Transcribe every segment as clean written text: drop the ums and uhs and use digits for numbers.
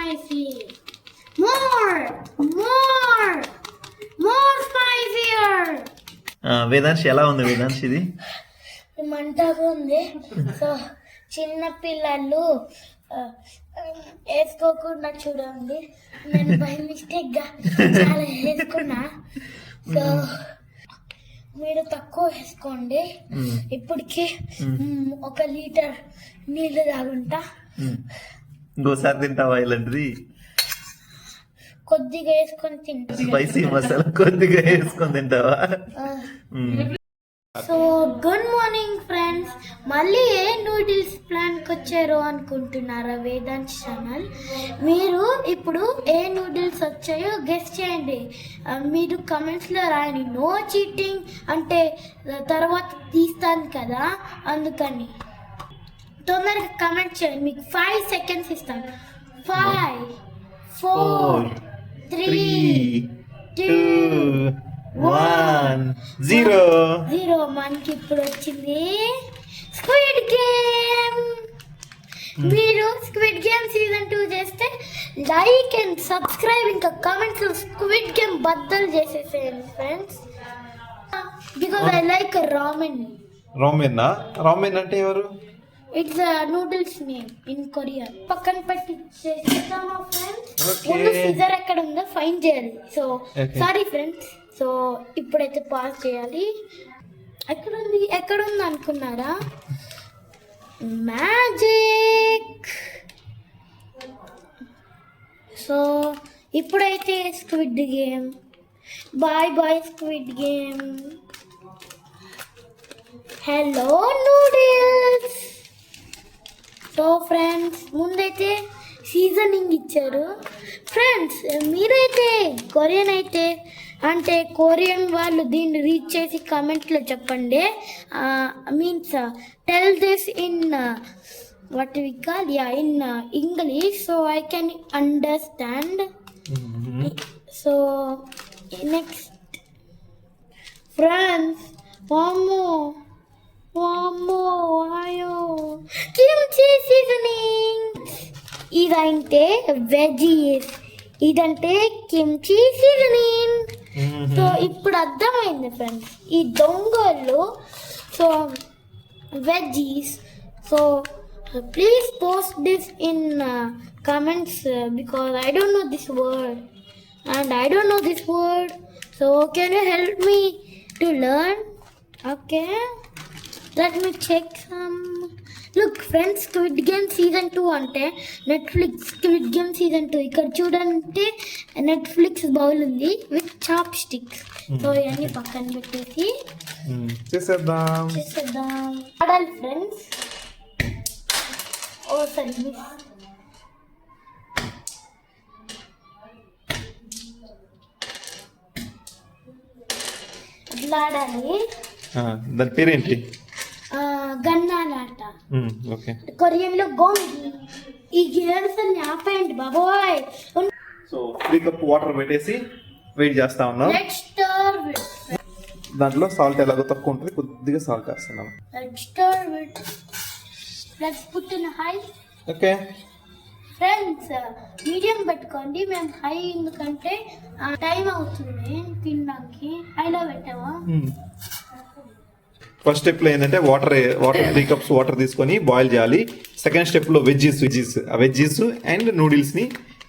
spicy. More spicier. Vedansh ఎలా ఉంది వేదాంశ్ ఇది? మంటగా ఉంది. సో చిన్న పిల్లలు వేసుకోకుండా చూడండి. నేను బై మిస్టేక్ గా చాలా వేసుకున్నా. సో మీరు తక్కువ వేసుకోండి. ఇప్పటికి 1 లీటర్ నీళ్ళు తాగుంటా. ఇంకోసారి తింటావా ఇలాంటిది? కొద్దిగా వేసుకొని తింటా. స్పైసీ మసాలా కొద్దిగా వేసుకొని తింటావా? So good morning friends. మళ్ళీ ఏ నూడిల్స్ ప్లాన్కి వచ్చారో అనుకుంటున్నారా వేదాంత్ ఛానల్? మీరు ఇప్పుడు ఏ నూడిల్స్ వచ్చాయో గెస్ చేయండి. మీరు కమెంట్స్లో రాయండి. నో చీటింగ్ అంటే తర్వాత తీస్తాను కదా, అందుకని తొందరగా కమెంట్ చేయండి. మీకు 5 seconds ఇస్తాను. 5 4 3 2 1 0. మనకి ఇప్పుడు వచ్చింది స్క్విడ్ గేమ్. మీరు స్క్విడ్ గేమ్ సీజన్ 2 చేస్తే లైక్ అండ్ సబ్స్క్రైబ్, ఇంకా కామెంట్స్ స్క్విడ్ గేమ్ బద్దలు చేసేసేయండి friends. Because I like ramen. Ramen అంటే ఎవరు? It's noodles name in Korea. పక్కన పెట్టి చేస్తామా ఫ్రెండ్స్? సీజర్ ఎక్కడ ఉందో ఫైండ్ చేయాలి. So sorry friends. సో ఇప్పుడైతే పాస్ చేయాలి. ఎక్కడుంది అనుకున్నారా? మ్యాజిక్. సో ఇప్పుడైతే squid game. Bye squid game. Hello noodles. So friends ముందైతే సీజనింగ్ ఇచ్చారు ఫ్రెండ్స్. మీరైతే కొరియన్ అయితే అంటే కొరియన్ వాళ్ళు దీన్ని రీచ్ చేసి కమెంట్లో చెప్పండి. Means tell this in what we call in English so I can understand. So next friends అయ్యో కిమ్చి సీజనింగ్. ఇదంటే వెజీస్, ఇదంటే కిమ్చి సీజనింగ్. సో ఇప్పుడు అర్థమైంది ఫ్రెండ్స్ ఈ దొంగలు. So veggies. So please post this in comments because I don't know this word and I don't know this word. So can you help me to learn? Okay, let me check some. Look friends, Squid Game season 2 అంటే Netflix Squid Game season 2 ఇక్కడ చూడండి. Netflix bowl ఉంది with chop sticks. So ఇవన్నీ పక్కన పెట్టేసి చేసేద్దాం ఆడాలి friends. ఓ సరే అట్లా ఆడాలి. దాని పేరేంటి? గన్నాలాట. ఓకే కొరియన్ లో గోంగి. ఈ గేమ్స్ అన్ని ఆపేయండి బాబోయ్. సో 3 కప్ వాటర్ పెట్టేసి వెయిట్ చేస్తా ఉన్నాం. దాంట్లో సాల్ట్ ఎలాగో తక్కువ ఉంటుంది, కొద్దిగా సాల్ట్ వేస్తున్నాం. Let's put in high. Okay friends medium పెట్టుకోండి. మేము హై ఎందుకంటే టైం అవుతుంది తినడానికి. హైలో పెట్టావా? ఫస్ట్ స్టెప్ లో ఏంటంటే వాటర్ 3 కప్స్ వాటర్ తీసుకొని బాయిల్ చేయాలి. సెకండ్ స్టెప్ లో వెజ్జీస్ అండ్ నూడిల్స్ ని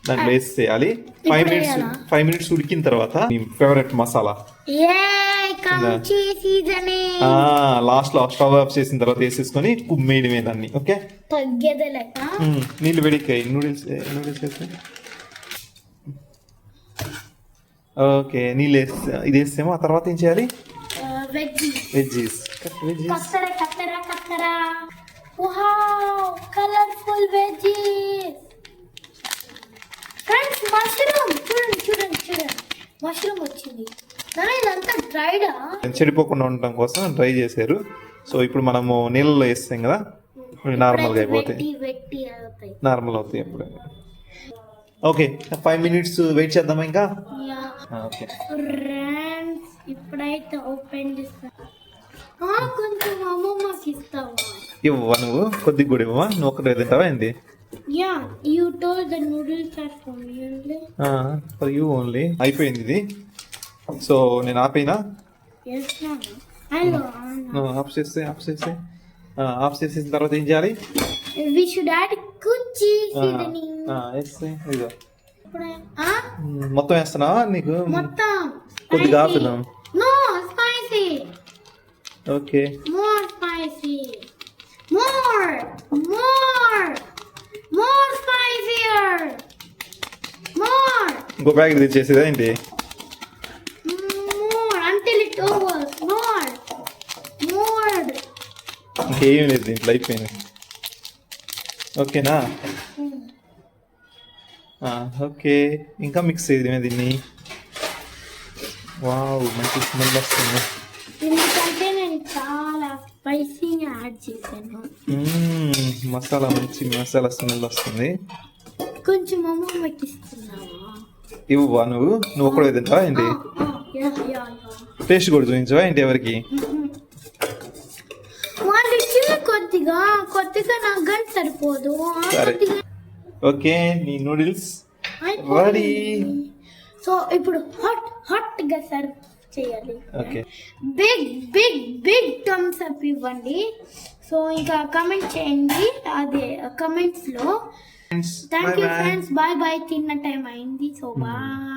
దాంట్లో వేసేయాలి. 5 మినిట్స్ ఉడికిన తర్వాత ఫేవరెట్ మసాలా లాస్ట్ లో స్టవ్ ఆఫ్ చేసిన తర్వాత వేసేసుకొని కుమ్మేయడమే దాన్ని. ఓకే నీళ్ళు వేడికాయి నూడిల్స్ వేస్తే ఓకే నీళ్ళు ఇది వేస్తేమో ఆ తర్వాత ఏం చేయాలి? Veggies colourful veggies. Friends mushroom చూడండి మష్రూమ్ వచ్చింది. ఇదంతా డ్రైడా చెడిపోకుండా ఉండటం కోసం డ్రై చేశారు. సో ఇప్పుడు మనము నీళ్ళలో వేస్తాం కదా, నార్మల్గా అయిపోతాయి, నార్మల్ అవుతాయి అప్పుడు. ఓకే 5 మినిట్స్ వెయిట్ చేద్దామా ఇంకా? ఓకే ఇప్పుడైతే ఓపెన్ చేస్తా. కొంచెం అమ్మమ్మకి ఇస్తావా? ఇవ్వవా? నువ్వు కొద్దిగా కూడా ఇవ్వవా? నువ్వు ఒక్కటే తింటావా ఏంది? Yeah, you told the noodles are for me only. For you only. అయిపోయింది ఇది. సో నేను ఆపేనా? Yes, Mama. Hello, Anna. Of చేస్తే ఆఫ్ చేసిన తర్వాత ఏం చేయాలి? We should add kuchi seasoning. వేస్తే ఇదిగో Huh? మొత్తం వేస్తున్నావా? నీకు Mottam. కొద్దిగా ఆపుదాం. No, spicy. Okay. More spicy. More spicier. More. ఇంకో ప్యాకెట్ తెచ్చేసేదా ఏంటి? More until it overs. More. ఇంకేం లేదు దీంట్లో, అయిపోయింది. ఓకేనా? ఓకే, ఇంకా మిక్స్ చేయడమే దీన్ని. వావ్, మంచి స్మెల్ వస్తుంది. ఎందుకంటే నేను చాలా స్పైసీగా యాడ్ చేశాను. మంచి మసాలా స్మెల్ వస్తుంది. కొంచెం అమ్మమ్మకి ఇస్తున్నావా? ఇవ్వవా? నువ్వు ఒక్కడే తింటావా ఏంటి? టేస్ట్ కూడా చూపించవా ఏంటి ఎవరికి? వాళ్ళు ఇచ్చింది కొద్దిగా నాకు గంట సరిపోదు. సరే, ఓకే, నీ నూడిల్స్ రెడీ. సో ఇప్పుడు హాట్ గా సర్వ్ చేయాలి. ఓకే, బిగ్ థమ్స్ అప్ ఇవ్వండి. సో ఇంకా కమెంట్ చేయండి అదే కమెంట్స్ లో. థ్యాంక్ యూ ఫ్రెండ్స్, బాయ్ తిన్న టైం అయింది. So bye.